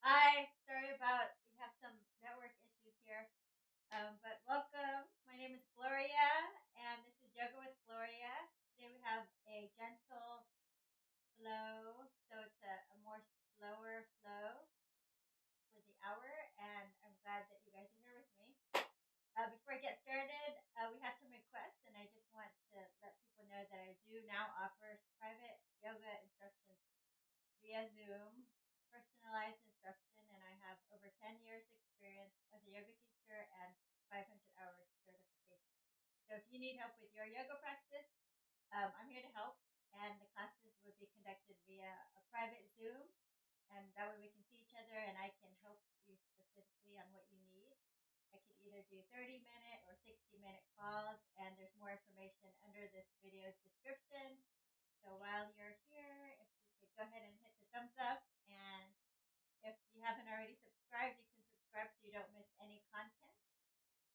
Hi, sorry about we have some network issues here. But welcome. My name is Gloria, and this is Yoga with Gloria. Today we have a gentle flow, so it's a more slower flow for the hour, and I'm glad that you guys are here with me. Before I get started, we have some requests, and I just want to let people know that I do now offer private yoga instructions via Zoom, personalized instruction, and I have over 10 years experience as a yoga teacher and 500 hours certification. So if you need help with your yoga practice, I'm here to help, and the classes would be conducted via a private Zoom, and that way we can see each other, and I can help you specifically on what you need. I can either do 30-minute or 60-minute calls, and there's more information under this video's description. So while you're here, if you could go ahead and hit the thumbs up, and if you haven't already subscribed, you can subscribe so you don't miss any content.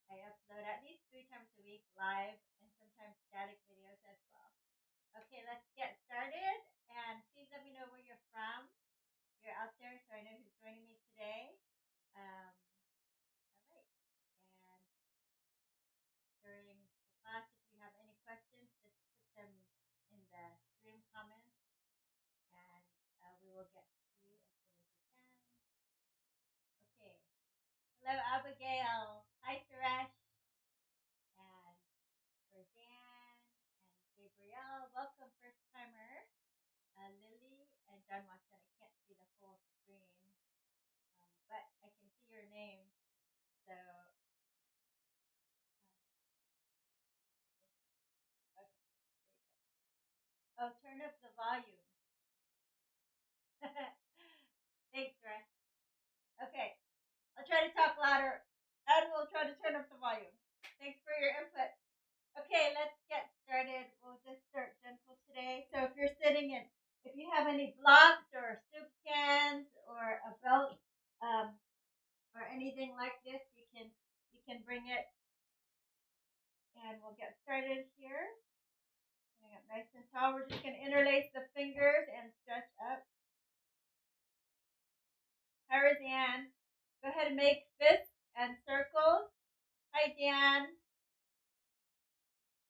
I upload at least 3 times a week live and sometimes static videos as well. Okay, let's get started, and please let me know where you're from. You're out there, so I know who's joining me today. All right, and during the class, if you have any questions, just put them in the stream comments, and we will get to you as soon as we can. Okay. Hello, Abigail. Hi, Suresh. And Roseanne and Gabrielle. Welcome, first timer. Lily and John Watson. I can't see the full screen, but I can see your name. So, okay. Oh, turn up the volume. Thanks, Suresh. Okay. I'll try to talk louder, and we'll try to turn up the volume. Thanks for your input. Okay, let's get started. We'll just start gentle today. So if you're sitting in, if you have any blocks or soup cans or a belt or anything like this, you can bring it, and we'll get started here. Getting up nice and tall. We're just going to interlace the fingers and stretch up. Hi, Roseanne. Go ahead and make fists and circles. Hi, Dan.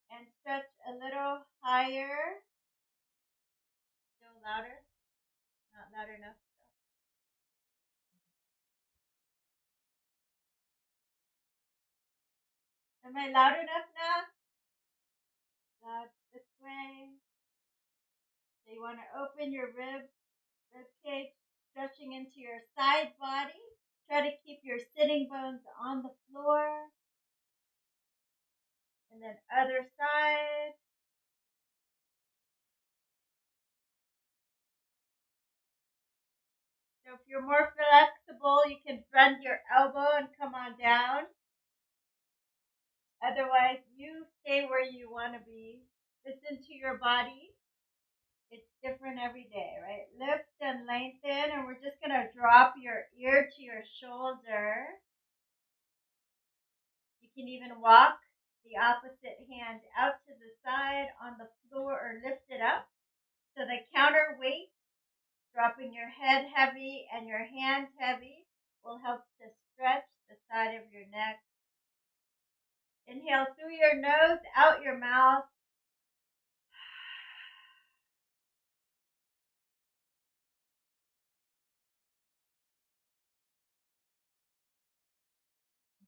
And stretch a little higher. Still louder? Not loud enough. Am I loud enough now? Loud this way. So you want to open your rib cage, stretching into your side body. Try to keep your sitting bones on the floor. And then other side. So if you're more flexible, you can bend your elbow and come on down. Otherwise, you stay where you want to be. Listen to your body. It's different every day, right? Lift and lengthen, and we're just going to drop your ear to your shoulder. You can even walk the opposite hand out to the side on the floor or lift it up. So the counterweight, dropping your head heavy and your hands heavy, will help to stretch the side of your neck. Inhale through your nose, out your mouth.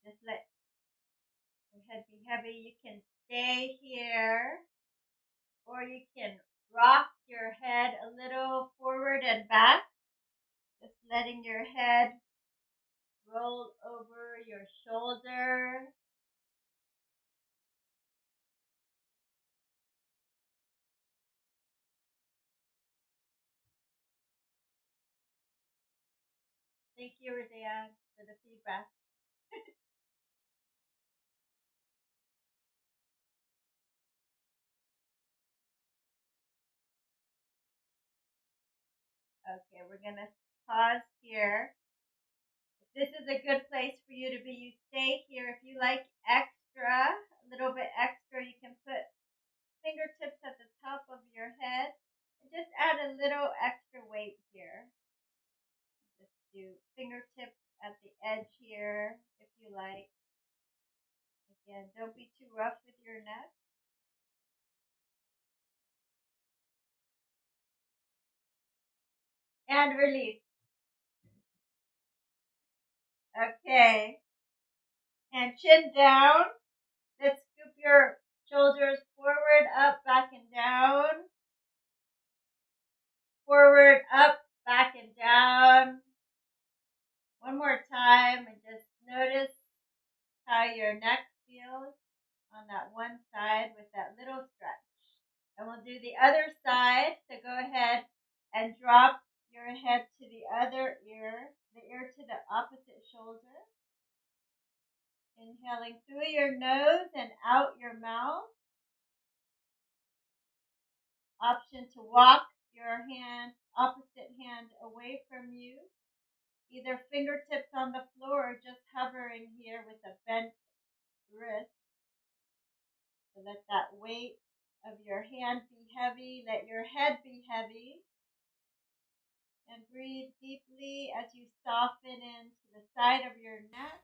Just let your head be heavy. You can stay here, or you can rock your head a little forward and back, just letting your head roll over your shoulder. Thank you, Roseanne, for the feedback. Okay, we're going to pause here. If this is a good place for you to be, you stay here. If you like extra, a little bit extra, you can put fingertips at the top of your head and just add a little extra weight here. Just do fingertips at the edge here if you like. Again, don't be too rough with your neck. And release. Okay. And chin down. Let's scoop your shoulders forward, up, back, and down. Forward, up, back, and down. One more time, and just notice how your neck feels on that one side with that little stretch. And we'll do the other side. So go ahead and drop your head to the other ear, the ear to the opposite shoulder. Inhaling through your nose and out your mouth. Option to walk your hand, opposite hand away from you. Either fingertips on the floor or just hovering here with a bent wrist. So let that weight of your hand be heavy. Let your head be heavy. And breathe deeply as you soften into the side of your neck.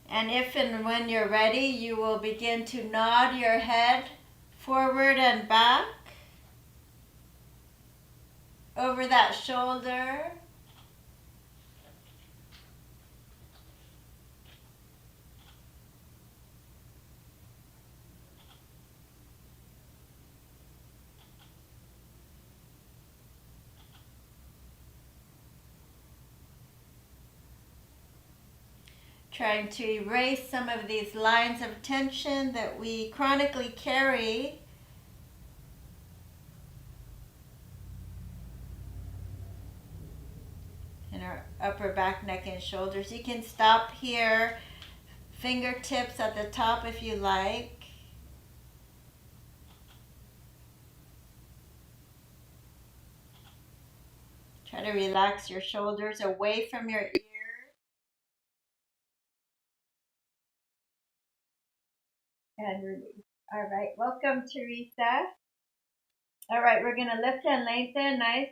And if and when you're ready, you will begin to nod your head forward and back over that shoulder. Trying to erase some of these lines of tension that we chronically carry in our upper back, neck, and shoulders. You can stop here, fingertips at the top if you like. Try to relax your shoulders away from your ears. And release. All right, welcome, Teresa. All right, we're going to lift and lengthen, nice.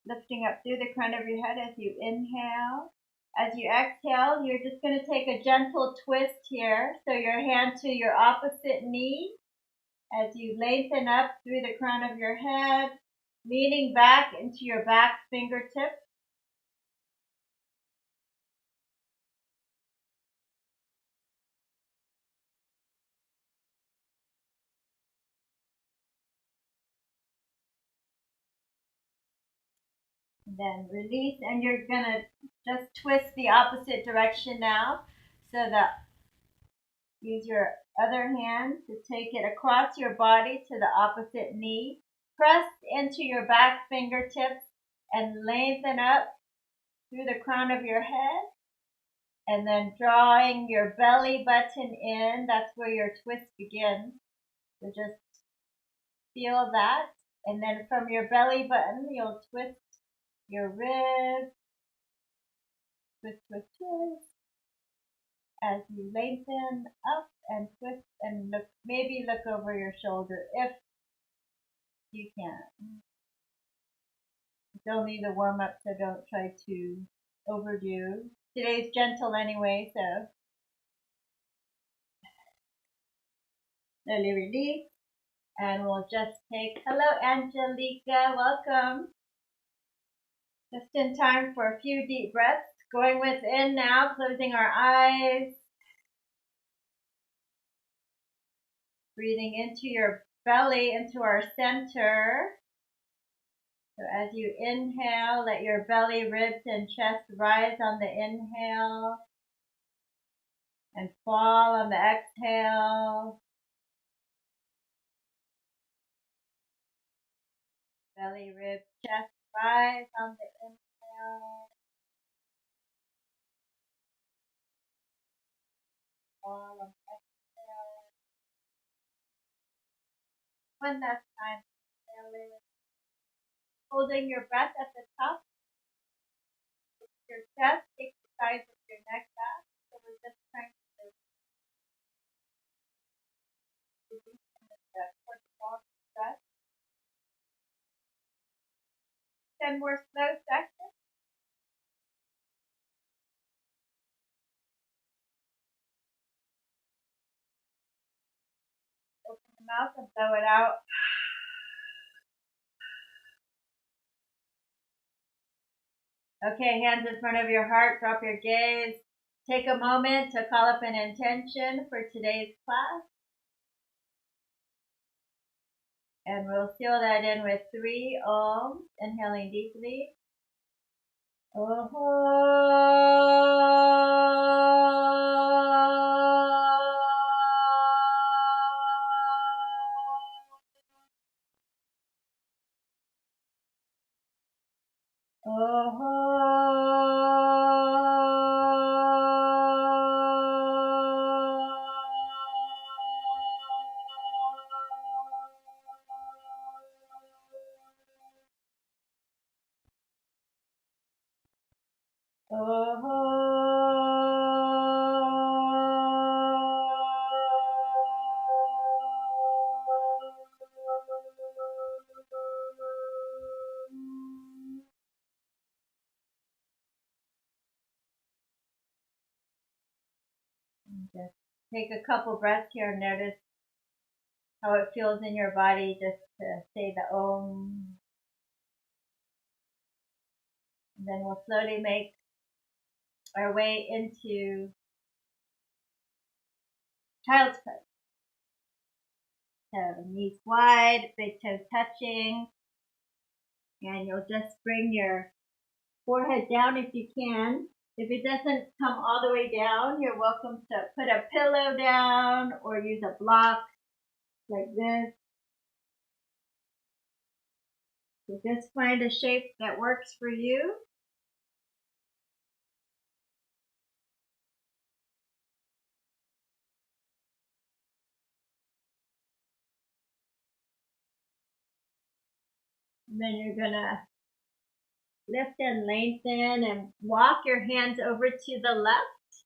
Lifting up through the crown of your head as you inhale. As you exhale, you're just going to take a gentle twist here. So your hand to your opposite knee as you lengthen up through the crown of your head, leaning back into your back fingertips. Then release, and you're going to just twist the opposite direction now. So that use your other hand to take it across your body to the opposite knee. Press into your back fingertips and lengthen up through the crown of your head. And then drawing your belly button in, that's where your twist begins. So just feel that. And then from your belly button, you'll twist your ribs. Twist, twist, twist. As you lengthen up and twist and look, maybe look over your shoulder if you can. It's only the warm up, so don't try to overdo. Today's gentle anyway, so slowly release. And we'll just take, hello Angelica, welcome. Just in time for a few deep breaths. Going within now, closing our eyes. Breathing into your belly, into our center. So as you inhale, let your belly, ribs, and chest rise on the inhale and fall on the exhale. Belly, ribs, chest rise on the inhale. Fall on the exhale. One last time. Inhale. Holding your breath at the top. Your chest, take the sides of your neck back. So we're just trying to release the cortisol 10 more slow sections. Open the mouth and blow it out. Okay, hands in front of your heart, drop your gaze. Take a moment to call up an intention for today's class. And we'll seal that in with 3 ohms, inhaling deeply. Oh. Just take a couple breaths here and notice how it feels in your body just to say the Om. And then we'll slowly make our way into child's pose. So knees wide, big toes touching. And you'll just bring your forehead down if you can. If it doesn't come all the way down, you're welcome to put a pillow down or use a block like this. So just find a shape that works for you. And then you're gonna lift and lengthen and walk your hands over to the left.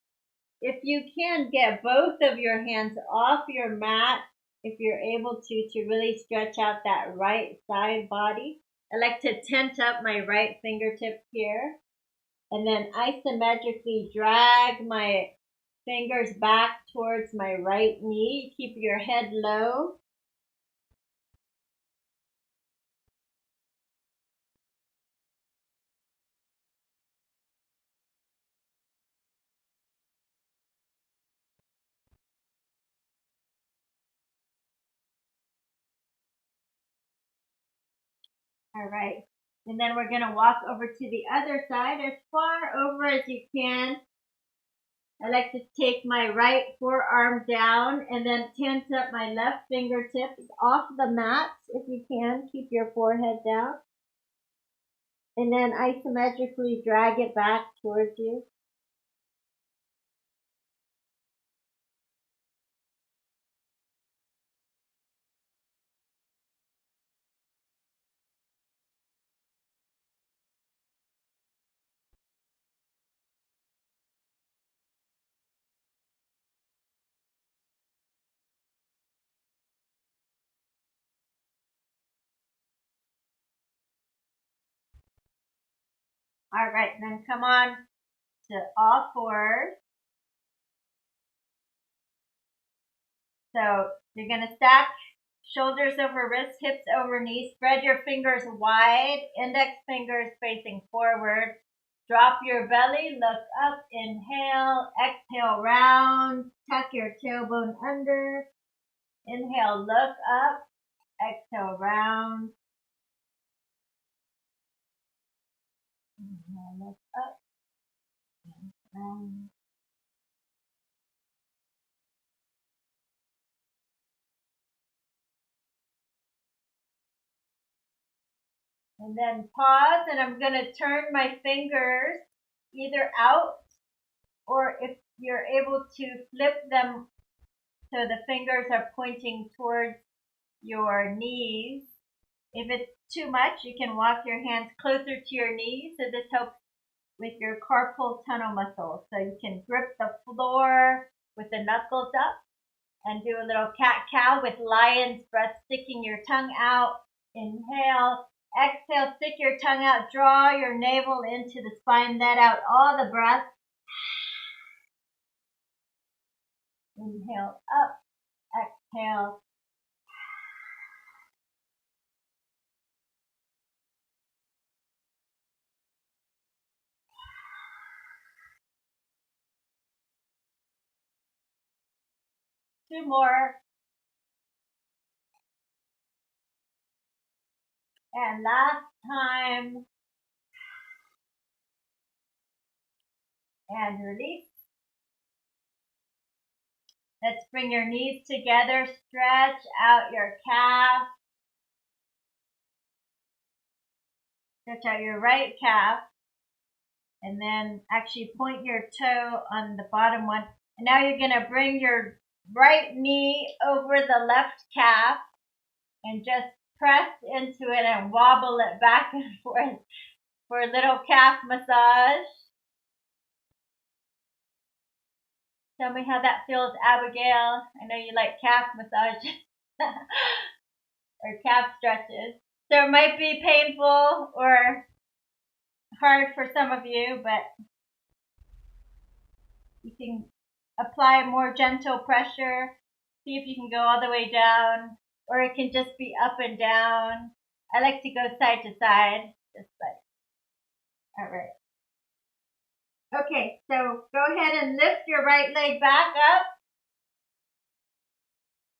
If you can, get both of your hands off your mat if you're able to really stretch out that right side body. I like to tent up my right fingertip here and then isometrically drag my fingers back towards my right knee. Keep your head low. All right. And then we're going to walk over to the other side as far over as you can. I like to take my right forearm down and then tent up my left fingertips off the mat if you can. Keep your forehead down. And then isometrically drag it back towards you. All right, then come on to all fours. So you're going to stack shoulders over wrists, hips over knees. Spread your fingers wide, index fingers facing forward. Drop your belly, look up, inhale, exhale, round, tuck your tailbone under. Inhale, look up, exhale, round. Inhale, look up, and round. And then pause, and I'm going to turn my fingers either out or if you're able to flip them so the fingers are pointing towards your knees. If it's too much, you can walk your hands closer to your knees. So this helps with your carpal tunnel muscles. So you can grip the floor with the knuckles up and do a little cat-cow with lion's breath, sticking your tongue out. Inhale, Exhale, stick your tongue out, draw your navel into the spine, let out all the breath. Inhale up, exhale. Two more. And last time. And release. Let's bring your knees together, stretch out your calf. Stretch out your right calf. And then actually point your toe on the bottom one. And now you're going to bring your right knee over the left calf and just press into it and wobble it back and forth for a little calf massage. Tell me how that feels, Abigail. I know you like calf massages or calf stretches. So it might be painful or hard for some of you, but you can apply more gentle pressure. See if you can go all the way down, or it can just be up and down. I like to go side to side, just like, all right. Okay, so go ahead and lift your right leg back up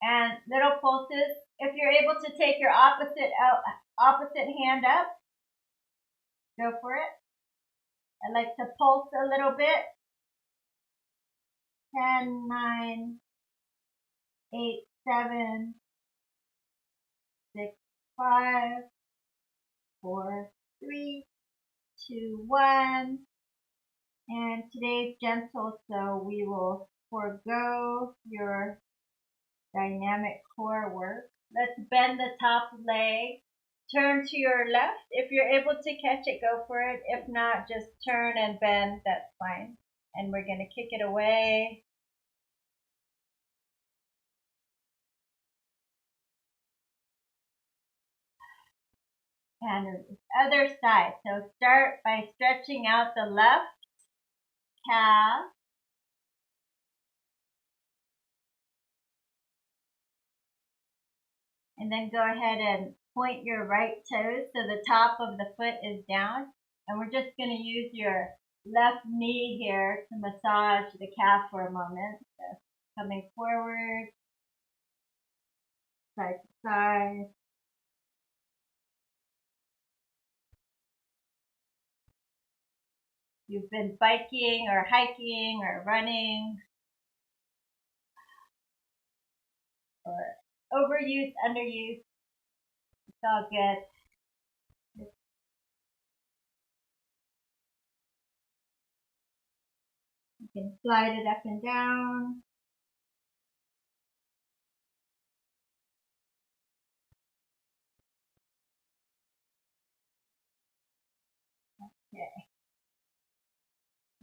and little pulses. If you're able to take your opposite hand up, go for it. I like to pulse a little bit. 10, 9, 8, 7, 6, 5, 4, 3, 2, 1. And today's gentle, so we will forego your dynamic core work. Let's bend the top leg. Turn to your left. If you're able to catch it, go for it. If not, just turn and bend. That's fine. And we're going to kick it away. And the other side. So start by stretching out the left calf. And then go ahead and point your right toes so the top of the foot is down. And we're just going to use your left knee here to massage the calf for a moment. So coming forward, side to side. You've been biking or hiking or running or overuse, underuse. It's all good. You can slide it up and down. Okay.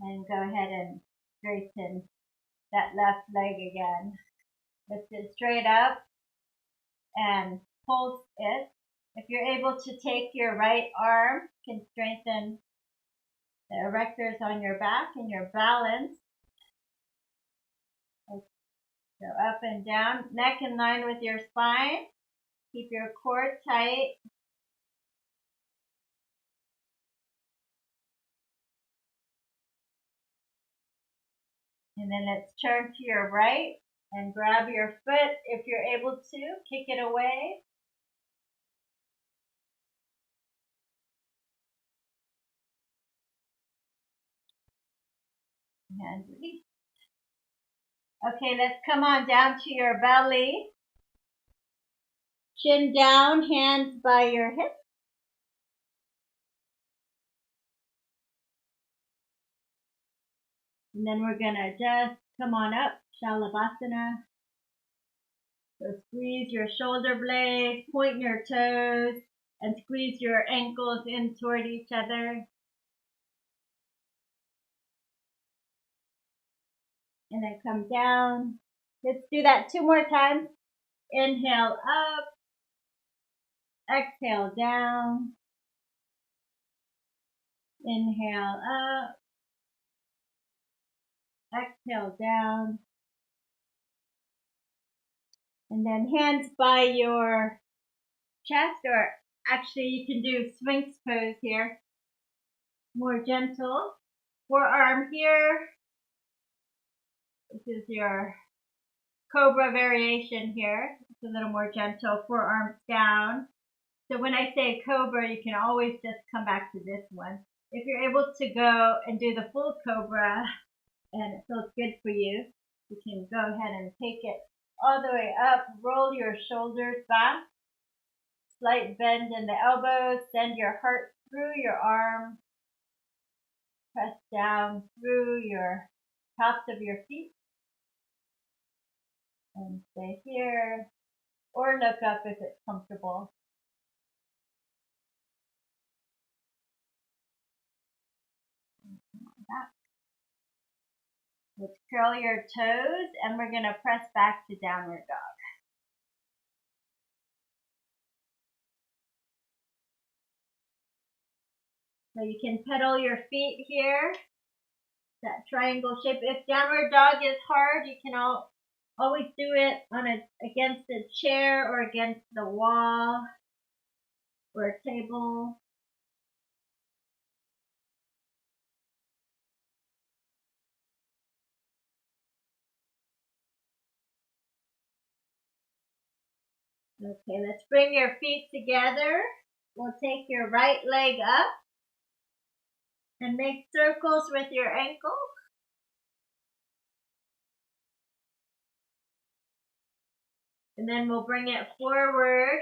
And go ahead and straighten that left leg again. Lift it straight up and pulse it. If you're able to take your right arm, you can strengthen the erectors on your back and your balance. So up and down, neck in line with your spine. Keep your core tight. And then let's turn to your right and grab your foot. If you're able to, kick it away. And release. Okay, let's come on down to your belly. Chin down, hands by your hips. And then we're going to just come on up, Shalabhasana. So squeeze your shoulder blades, point your toes, and squeeze your ankles in toward each other. And then come down. Let's do that 2 more times. Inhale up. Exhale down. Inhale up. Exhale down. And then hands by your chest, or actually you can do Sphinx pose here. More gentle. Forearm here. This is your cobra variation here. It's a little more gentle. Forearms down. So when I say cobra, you can always just come back to this one. If you're able to go and do the full cobra and it feels good for you, you can go ahead and take it all the way up. Roll your shoulders back. Slight bend in the elbows. Send your heart through your arms. Press down through your tops of your feet. And stay here. Or look up if it's comfortable. Let's curl your toes and we're going to press back to downward dog. So you can pedal your feet here, that triangle shape. If downward dog is hard, you can always do it on against a chair or against the wall or a table. Okay, let's bring your feet together. We'll take your right leg up and make circles with your ankle. And then we'll bring it forward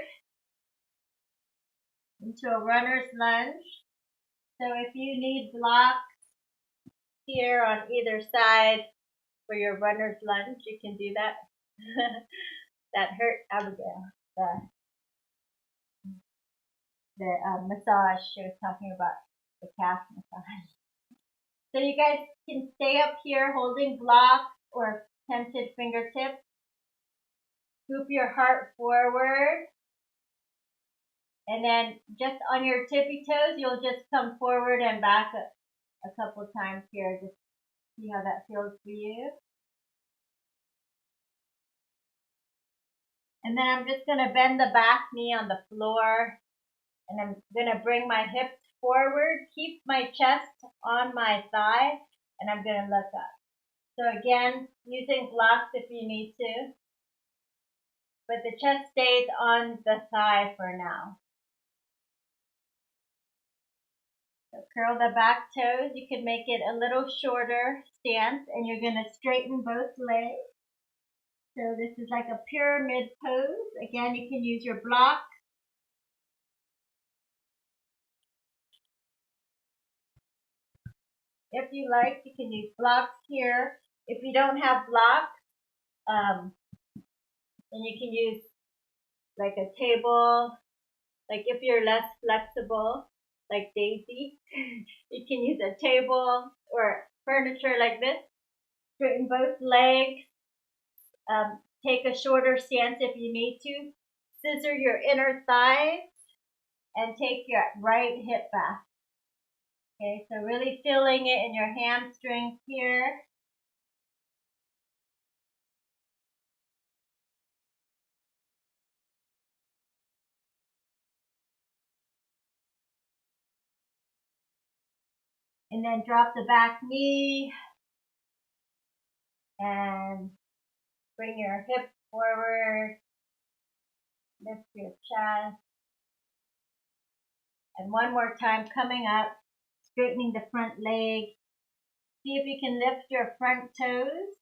into a runner's lunge. So if you need blocks here on either side for your runner's lunge, you can do that. That hurt Abigail, the massage. She was talking about the calf massage. So you guys can stay up here holding blocks or tented fingertips. Scoop your heart forward. And then just on your tippy toes, you'll just come forward and back a couple times here. Just see how that feels for you. And then I'm just going to bend the back knee on the floor. And I'm going to bring my hips forward, keep my chest on my thigh, and I'm going to look up. So again, using blocks if you need to. But the chest stays on the thigh for now. So curl the back toes. You can make it a little shorter stance, and you're going to straighten both legs. So this is like a pyramid pose. Again, you can use your block. If you like, you can use blocks here. If you don't have blocks, then you can use like a table. Like if you're less flexible, like Daisy, you can use a table or furniture like this. Straighten both legs. Take a shorter stance if you need to. Scissor your inner thighs and take your right hip back. Okay, so really feeling it in your hamstrings here. And then drop the back knee and bring your hips forward. Lift your chest. And one more time, coming up, straightening the front leg. See if you can lift your front toes.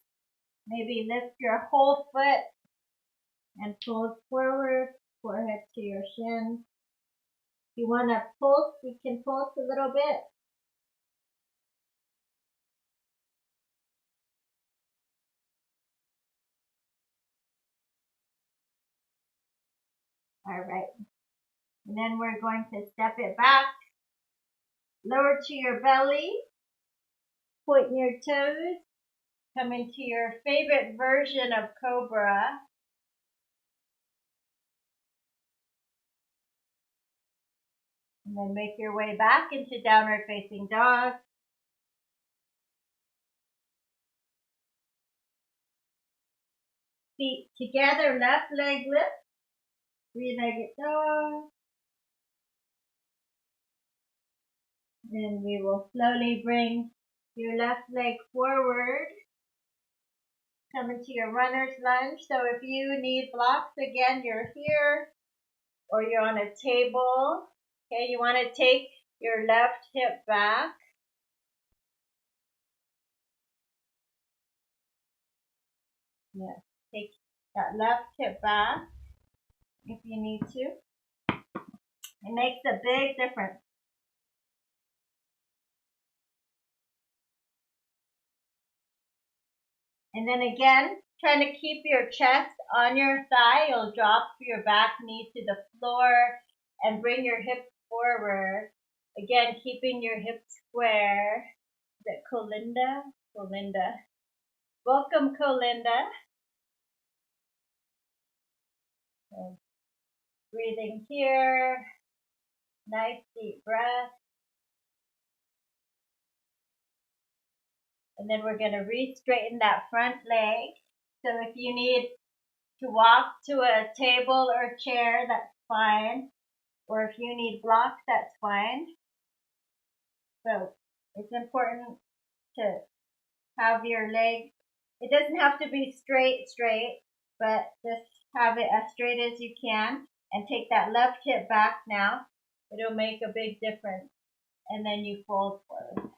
Maybe lift your whole foot and pull forward, forehead to your shins. If you want to pulse, we can pulse a little bit. All right. And then we're going to step it back. Lower to your belly. Point your toes. Come into your favorite version of Cobra. And then make your way back into downward facing dog. Feet together, left leg lift. Three-legged dog. Then we will slowly bring your left leg forward. Come into your runner's lunge. So if you need blocks, again, you're here or you're on a table. Okay, you want to take your left hip back. Yeah, take that left hip back if you need to. It makes a big difference. And then again, trying to keep your chest on your thigh. You'll drop your back knee to the floor and bring your hips forward. Again, keeping your hips square. Is it Colinda? Colinda. Welcome, Colinda. So, breathing here. Nice deep breath. And then we're going to re-straighten that front leg. So if you need to walk to a table or chair, that's fine. Or if you need blocks, that's fine. So it's important to have your leg, it doesn't have to be straight, but just have it as straight as you can and take that left hip back now. It'll make a big difference. And then you fold forward.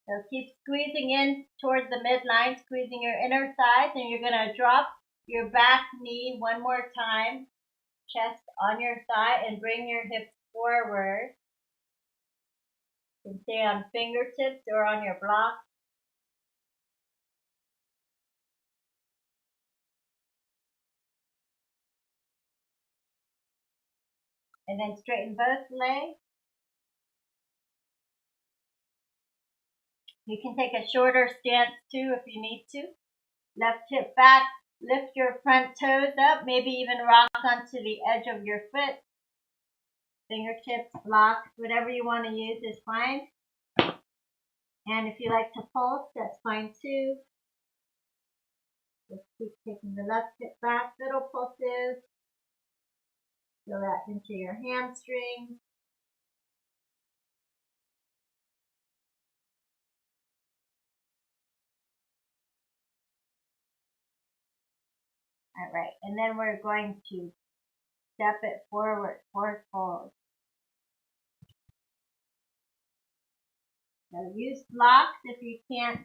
So keep squeezing in towards the midline, squeezing your inner thighs, and you're going to drop your back knee one more time, chest on your thigh, and bring your hips forward. You can stay on fingertips or on your block. And then straighten both legs. You can take a shorter stance too if you need to. Left hip back, lift your front toes up, maybe even rock onto the edge of your foot. Fingertips, blocks, whatever you want to use is fine. And if you like to pulse, that's fine too. Just keep taking the left hip back, little pulses. Feel that into your hamstring. All right, and then we're going to step it forward, forward fold. So use blocks if you can't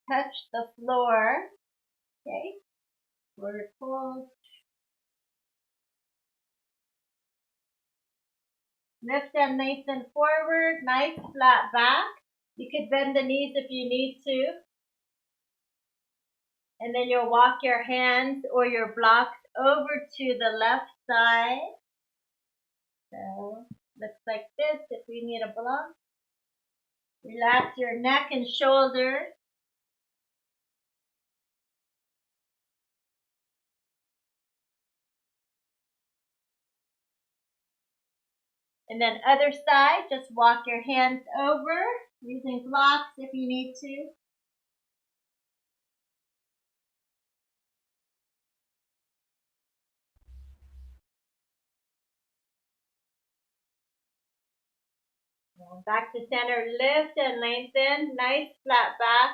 touch the floor. Okay, forward fold. Lift and lengthen forward, nice flat back. You could bend the knees if you need to. And then you'll walk your hands or your blocks over to the left side. So, looks like this if we need a block. Relax your neck and shoulders. And then other side, just walk your hands over, using blocks if you need to. Back to center, lift and lengthen, nice flat back.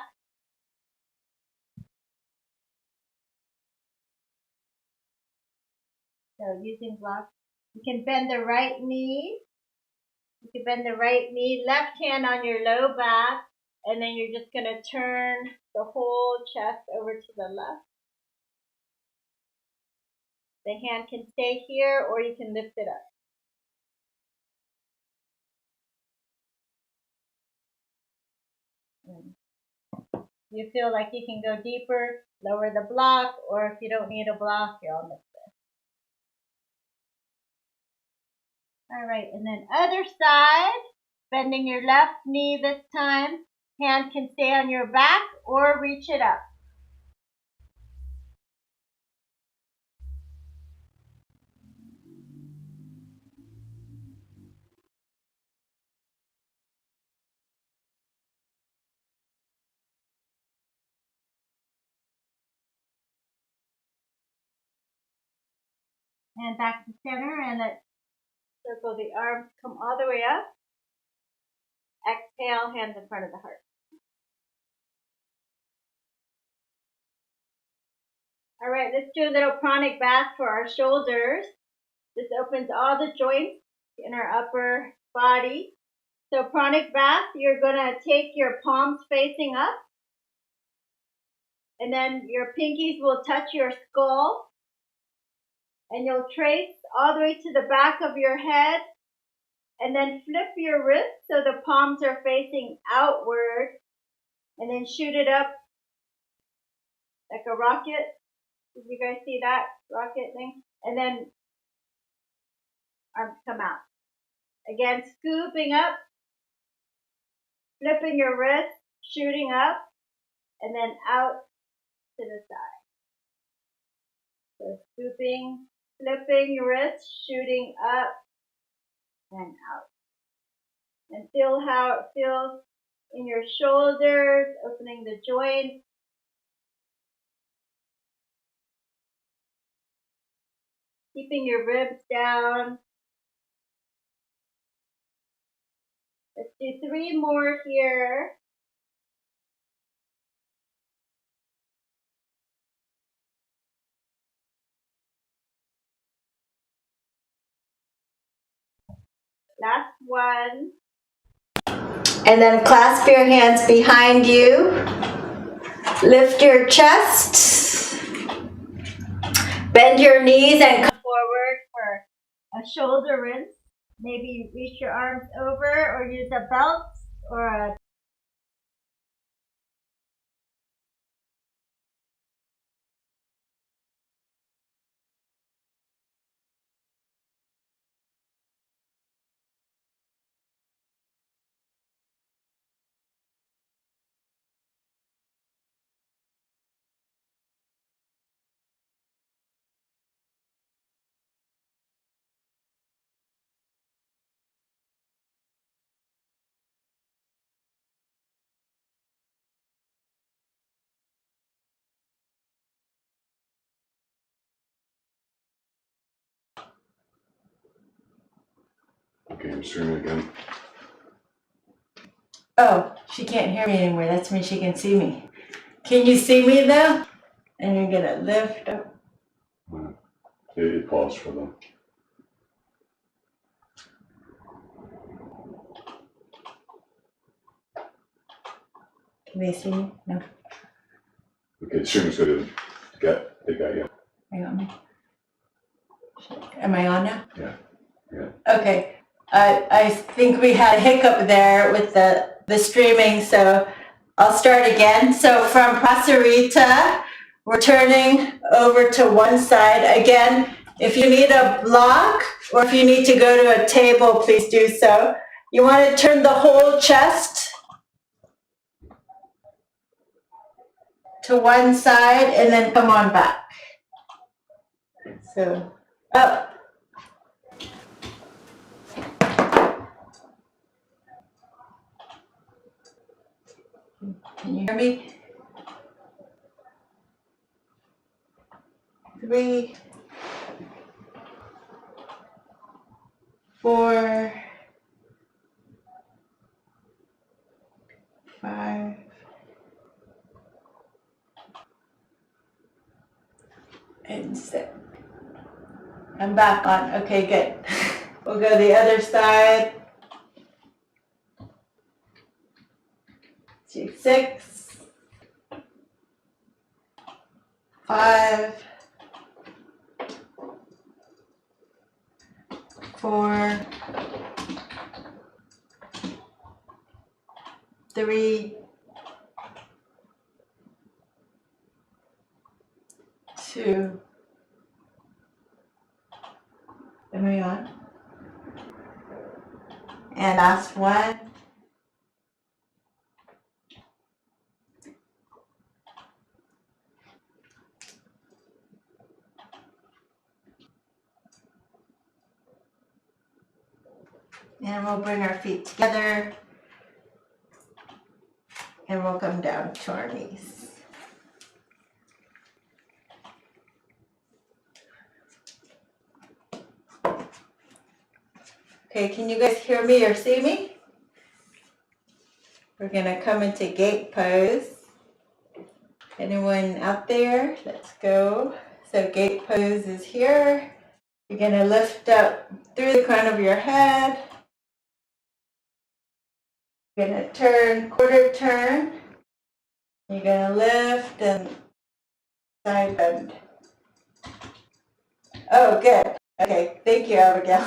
So using blocks, you can bend the right knee. You can bend the right knee, left hand on your low back, and then you're just going to turn the whole chest over to the left. The hand can stay here or you can lift it up. You feel like you can go deeper, lower the block, or if you don't need a block, you'll lift it. All right, and then other side, bending your left knee this time. Hand can stay on your back or reach it up. And back to center, and let's circle the arms, come all the way up. Exhale, hands in front of the heart. All right, let's do a little pranic bath for our shoulders. This opens all the joints in our upper body. So pranic bath, you're gonna take your palms facing up, and then your pinkies will touch your skull, and you'll trace all the way to the back of your head, and then flip your wrists so the palms are facing outward, and then shoot it up like a rocket. Did you guys see that rocket thing? And then arms come out. Again, scooping up, flipping your wrist, shooting up, and then out to the side. So scooping, flipping your wrist, shooting up and out. And feel how it feels in your shoulders, opening the joints. Keeping your ribs down. Let's do 3 more here. Last one. And then clasp your hands behind you. Lift your chest. Bend your knees and come forward for a shoulder rinse. Maybe reach your arms over or use a belt or a Okay, I'm streaming again. Oh, she can't hear me anymore. That's when she can see me. Can you see me though? And you're gonna lift up. It paused for them. Can they see me? No. Okay, the streaming's good. They got you. Are you on me? Am I on now? Yeah. Okay. I think we had a hiccup there with the streaming, so I'll start again. So from Prasarita, we're turning over to one side. Again, if you need a block or if you need to go to a table, please do so. You want to turn the whole chest to one side and then come on back. So up. Can you hear me? 3, 4, 5, and 6. I'm back on. Okay, good. We'll go the other side. 6, 5, 4, 3, 2. Am I on? And last one. And we'll bring our feet together and we'll come down to our knees. Okay, can you guys hear me or see me? We're gonna come into gate pose. Anyone out there? Let's go. So gate pose is here. You're gonna lift up through the crown of your head. You're gonna turn, quarter turn. You're gonna lift and side bend. Oh, good. Okay, thank you, Abigail.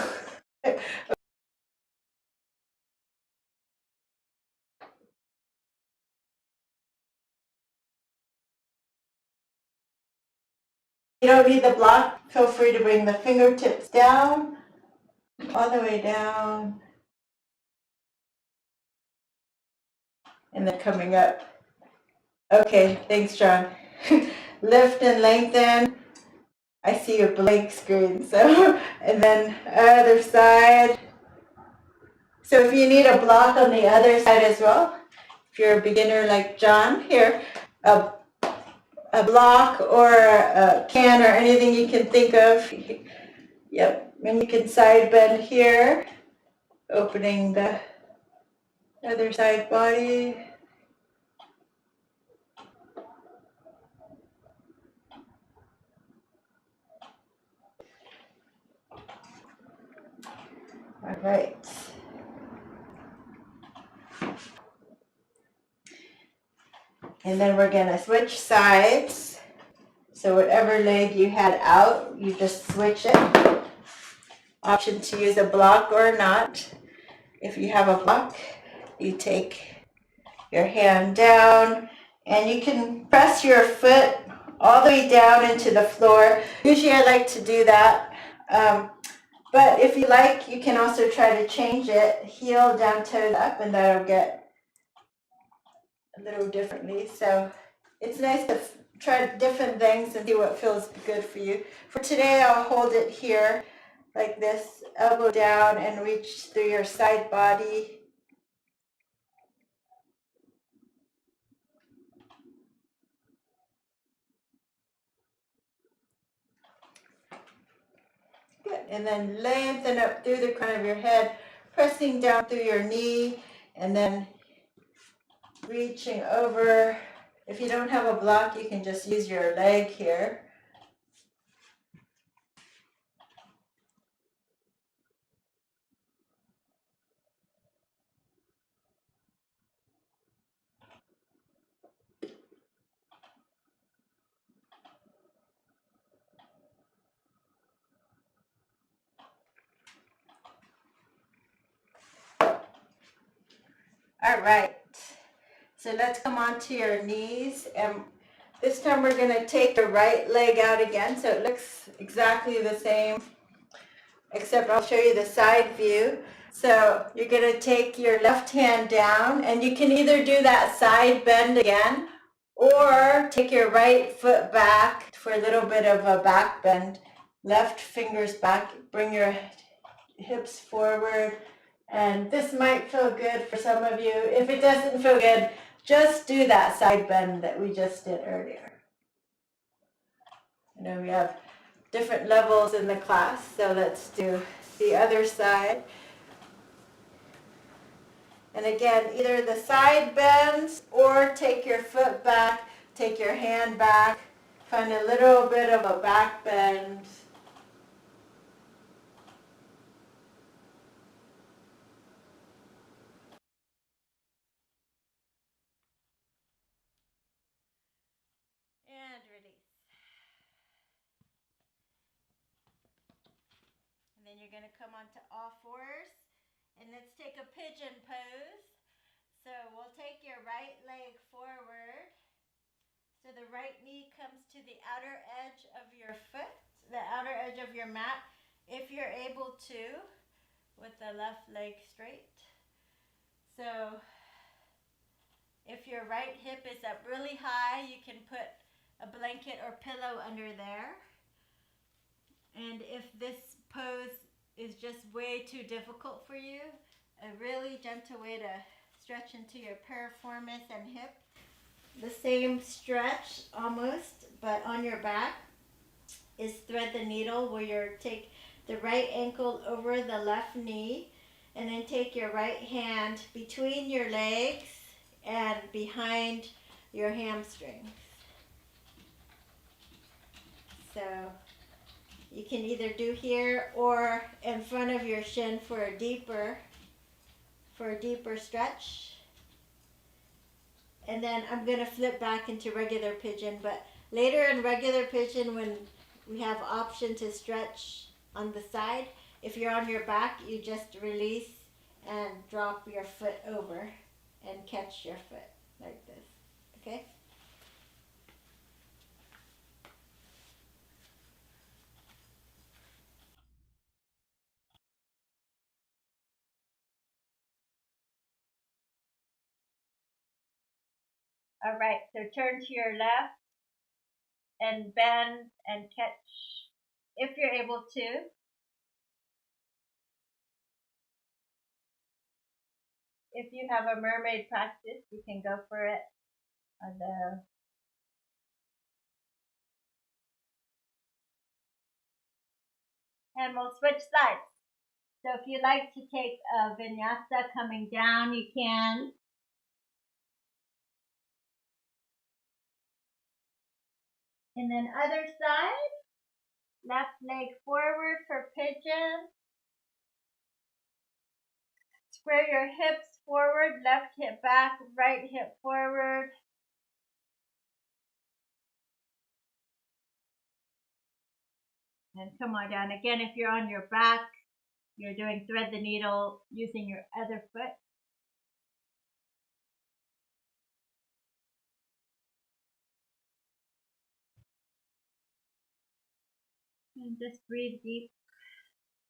You don't need the block. Feel free to bring the fingertips down, all the way down, and then coming up. Okay, thanks, John. Lift and lengthen. I see your blank screen, so, and then other side. So if you need a block on the other side as well, if you're a beginner like John, here, a block or a can or anything you can think of. Yep, and you can side bend here, opening the other side body. All right. And then we're gonna switch sides. So whatever leg you had out, you just switch it. Option to use a block or not. If you have a block, you take your hand down and you can press your foot all the way down into the floor. Usually I like to do that. But if you like, you can also try to change it, heel down, toes up, and that'll get a little differently. So it's nice to try different things and see what feels good for you. For today, I'll hold it here like this, elbow down and reach through your side body. Good. And then lengthen up through the crown of your head, pressing down through your knee, and then reaching over. If you don't have a block, you can just use your leg here. All right. So let's come onto your knees, and this time we're going to take your right leg out again, so it looks exactly the same, except I'll show you the side view. So you're going to take your left hand down, and you can either do that side bend again, or take your right foot back for a little bit of a back bend. Left fingers back, bring your hips forward, and this might feel good for some of you. If it doesn't feel good, just do that side bend that we just did earlier. You know, we have different levels in the class, so let's do the other side. And again, either the side bends or take your foot back, take your hand back, find a little bit of a back bend. And release. And then you're going to come onto all fours. And let's take a pigeon pose. So we'll take your right leg forward. So the right knee comes to the outer edge of your foot, the outer edge of your mat, if you're able to, with the left leg straight. So if your right hip is up really high, you can put a blanket or pillow under there. And if this pose is just way too difficult for you, a really gentle way to stretch into your piriformis and hip. The same stretch almost, but on your back is thread the needle, where you take the right ankle over the left knee and then take your right hand between your legs and behind your hamstrings. So you can either do here or in front of your shin for a deeper stretch. And then I'm going to flip back into regular pigeon, but later in regular pigeon, when we have option to stretch on the side, if you're on your back, you just release and drop your foot over and catch your foot like this. Okay? All right, so turn to your left and bend and catch if you're able to. If you have a mermaid practice, you can go for it. And we'll switch sides. So if you like to take a vinyasa coming down, you can. And then other side, left leg forward for pigeon. Square your hips forward, left hip back, right hip forward. And come on down. Again, if you're on your back, you're doing thread the needle using your other foot. And just breathe deep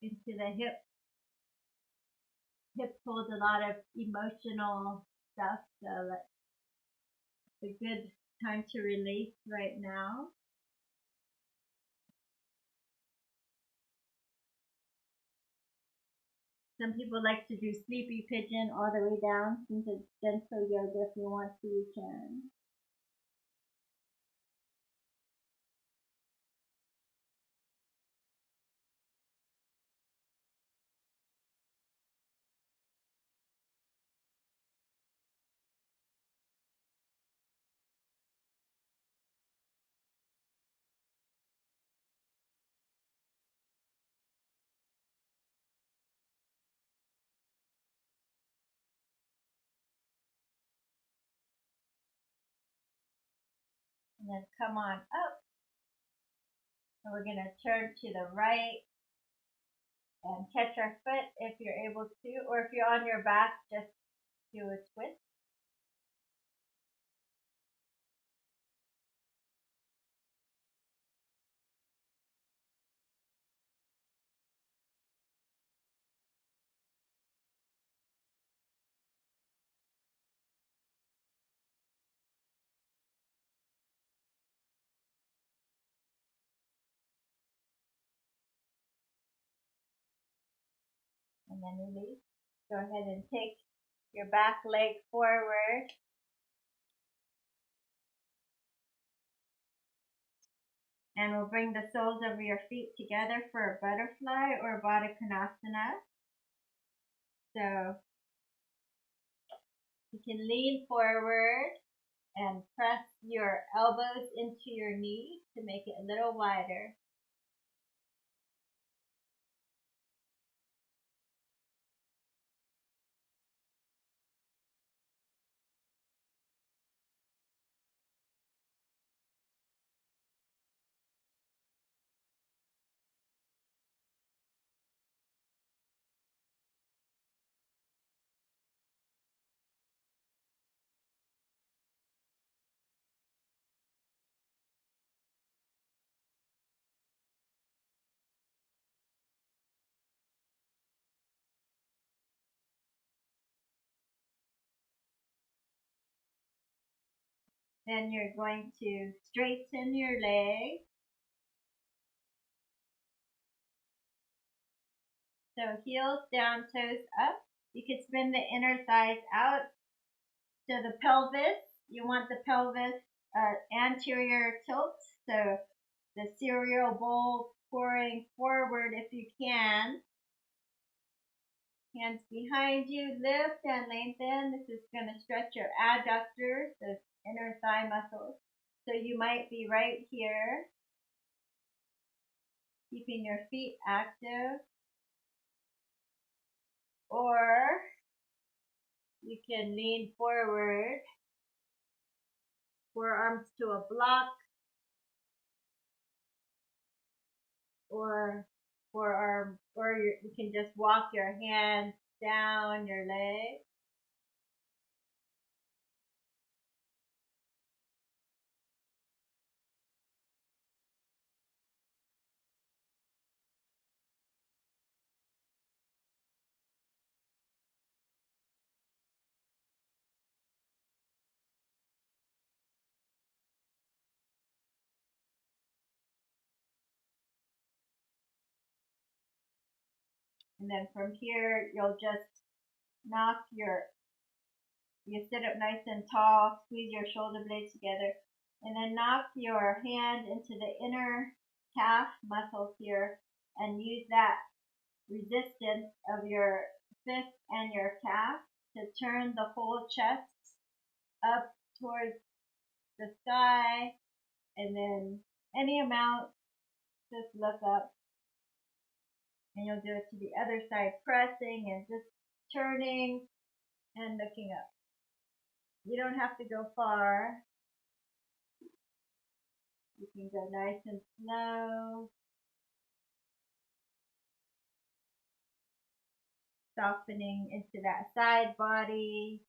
into the hip. Hip holds a lot of emotional stuff, so that's a good time to release right now. Some people like to do sleepy pigeon all the way down into gentle yoga. If you want to, you can. And then come on up. And we're going to turn to the right and catch our foot if you're able to, or if you're on your back, just do a twist. And then release. Go ahead and take your back leg forward. And we'll bring the soles of your feet together for a butterfly or Baddha Konasana. So you can lean forward and press your elbows into your knees to make it a little wider. Then you're going to straighten your leg. So heels down, toes up. You can spin the inner thighs out to the pelvis. You want the pelvis anterior tilt, so the cereal bowl pouring forward if you can. Hands behind you, lift and lengthen. This is going to stretch your adductors, the inner thigh muscles. So you might be right here, keeping your feet active. Or you can lean forward, forearms to a block, or forearm, or you can just walk your hands down your leg. And then from here, you'll just you sit up nice and tall, squeeze your shoulder blades together, and then knock your hand into the inner calf muscles here and use that resistance of your fifth and your calf to turn the whole chest up towards the sky, and then any amount, just look up, and you'll do it to the other side, pressing and just turning and looking up. You don't have to go far. You can go nice and slow, softening into that side body.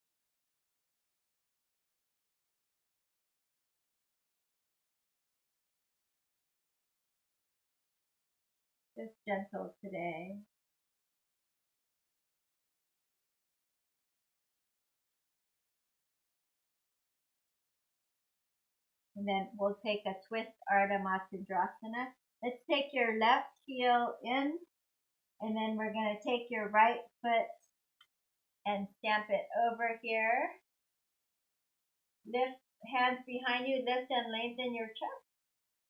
Just gentle today. And then we'll take a twist Ardha Matsyendrasana. Let's take your left heel in, and then we're going to take your right foot and stamp it over here. Lift hands behind you, lift and lengthen your chest.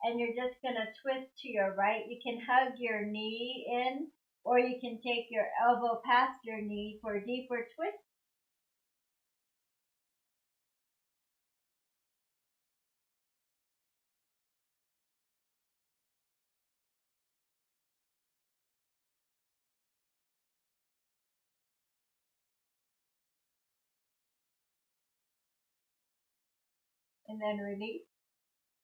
And you're just going to twist to your right. You can hug your knee in, or you can take your elbow past your knee for a deeper twist. And then release.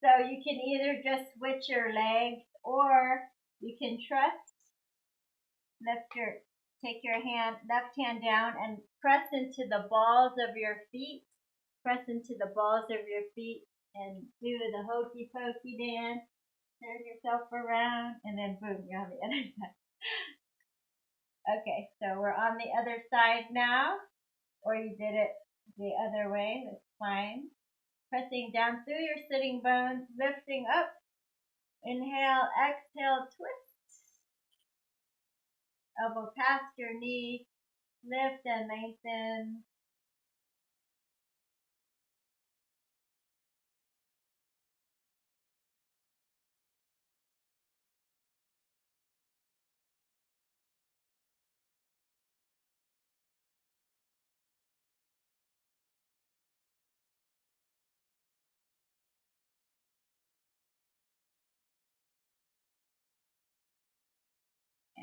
So you can either just switch your legs, or you can trust. Take your left hand down and press into the balls of your feet. Press into the balls of your feet and do the hokey pokey dance. Turn yourself around, and then boom, you're on the other side. Okay, so we're on the other side now, or you did it the other way, that's fine. Pressing down through your sitting bones, lifting up. Inhale, exhale, twist. Elbow past your knee, lift and lengthen.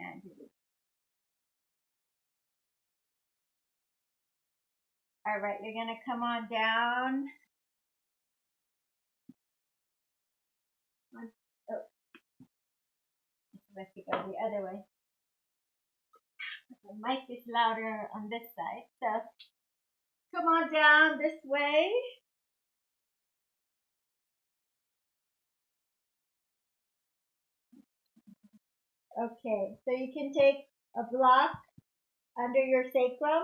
And release. All right, you're going to come on down. Oh, let's go the other way. The mic is louder on this side. So come on down this way. Okay, so you can take a block under your sacrum,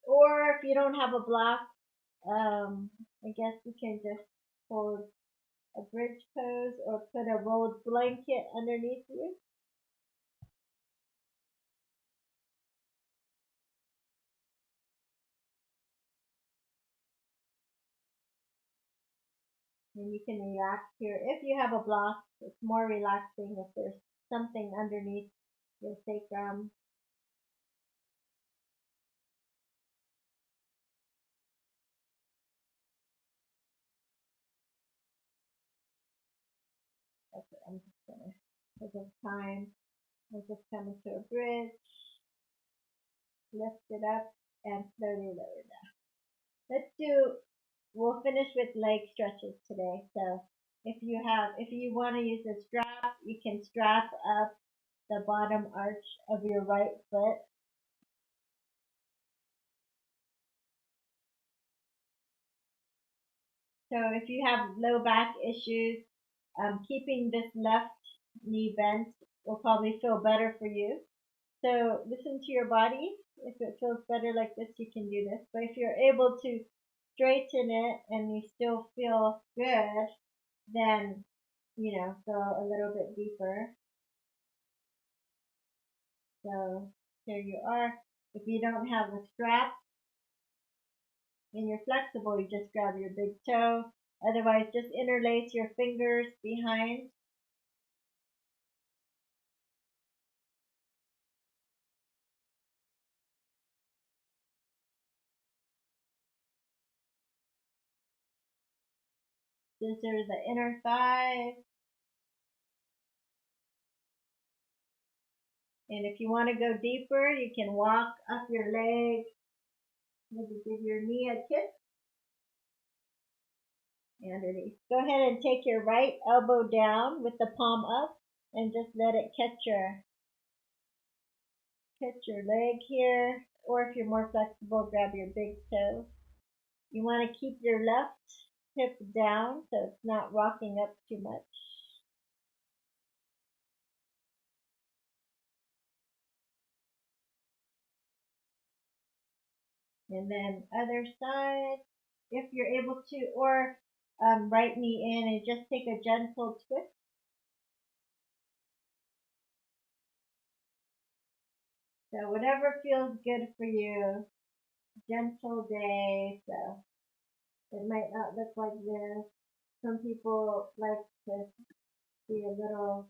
or if you don't have a block, I guess you can just hold a bridge pose or put a rolled blanket underneath you. And you can relax here. If you have a block, it's more relaxing if there's something underneath your sacrum. That's it. I'm just gonna, because of time, I'm just coming to a bridge, lift it up, and slowly lower it down. We'll finish with leg stretches today. So if you want to use a strap, you can strap up the bottom arch of your right foot. So if you have low back issues, keeping this left knee bent will probably feel better for you. So listen to your body. If it feels better like this, you can do this. But if you're able to straighten it and you still feel good, then, go a little bit deeper. So here you are. If you don't have a strap and you're flexible, you just grab your big toe. Otherwise, just interlace your fingers behind. Scissor the inner thigh. And if you want to go deeper, you can walk up your leg. Maybe give your knee a kick. And release. Go ahead and take your right elbow down with the palm up and just let it catch your leg here. Or if you're more flexible, grab your big toe. You want to keep your left hip down so it's not rocking up too much. And then other side, if you're able to, or right knee in and just take a gentle twist. So whatever feels good for you, gentle day. So it might not look like this. Some people like to be a little,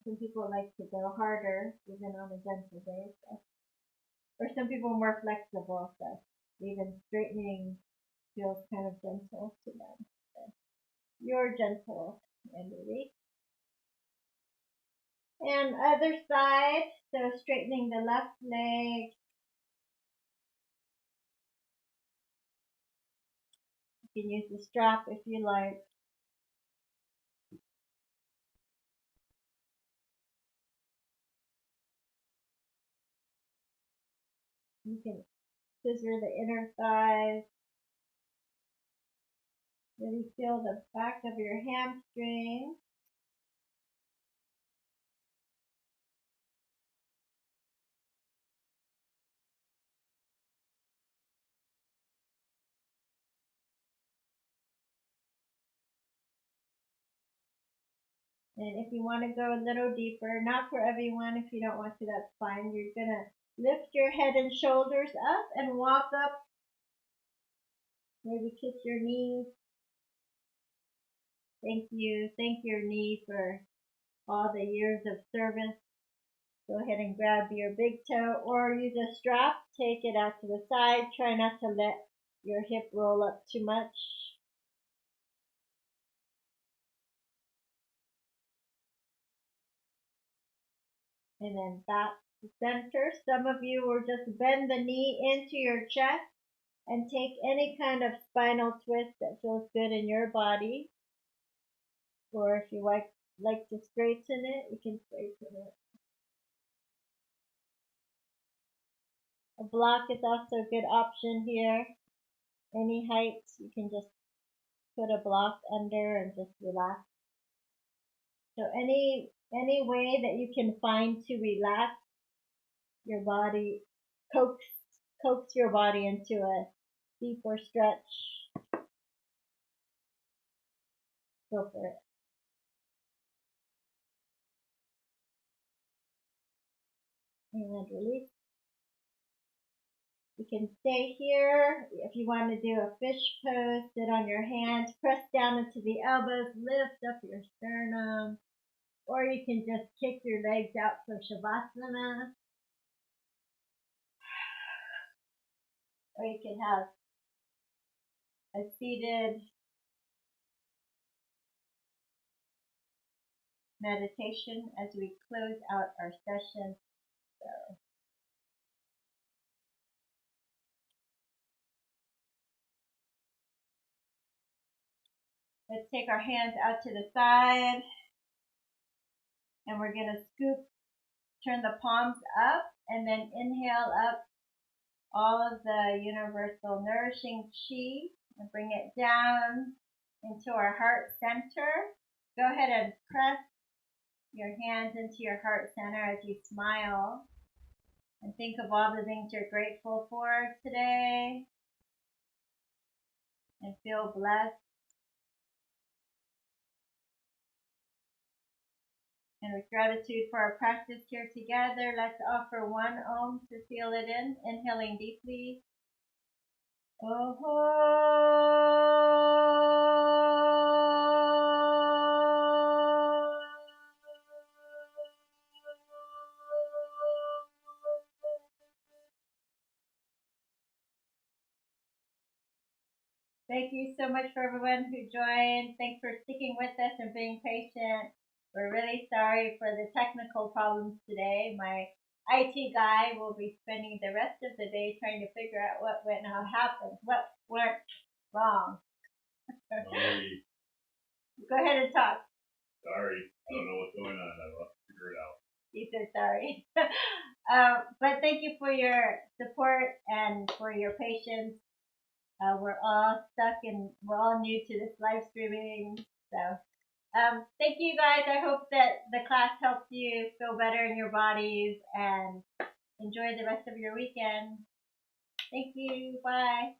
some people like to go harder even on a gentle day. So. Or some people are more flexible, so even straightening feels kind of gentle to them. So you're gentle and release. And other side, so straightening the left leg. You can use the strap if you like. You can scissor the inner thighs. Really feel the back of your hamstring. And if you want to go a little deeper, not for everyone, if you don't want to, that's fine. You're going to lift your head and shoulders up and walk up. Maybe kiss your knees. Thank you. Thank your knee for all the years of service. Go ahead and grab your big toe or use a strap. Take it out to the side. Try not to let your hip roll up too much. And then back to center. Some of you will just bend the knee into your chest and take any kind of spinal twist that feels good in your body. Or if you like to straighten it, you can straighten it. A block is also a good option here. Any height, you can just put a block under and just relax. So any way that you can find to relax your body, coax your body into a deeper stretch. Go for it. And release. You can stay here. If you want to do a fish pose, sit on your hands, press down into the elbows, lift up your sternum. Or you can just kick your legs out for Shavasana. Or you can have a seated meditation as we close out our session. So, let's take our hands out to the side, and we're going to scoop, turn the palms up, and then inhale up all of the universal nourishing chi and bring it down into our heart center. Go ahead and press your hands into your heart center as you smile and think of all the things you're grateful for today and feel blessed. And with gratitude for our practice here together, let's offer one Om to seal it in, inhaling deeply. Thank you so much for everyone who joined. Thanks for sticking with us and being patient. We're really sorry for the technical problems today. My IT guy will be spending the rest of the day trying to figure out what went and how happened, what went wrong. Sorry. Go ahead and talk. Sorry. I don't know what's going on. I'll have to figure it out. He said sorry. But thank you for your support and for your patience. We're all stuck and we're all new to this live streaming. So thank you guys. I hope that the class helps you feel better in your bodies and enjoy the rest of your weekend. Thank you. Bye.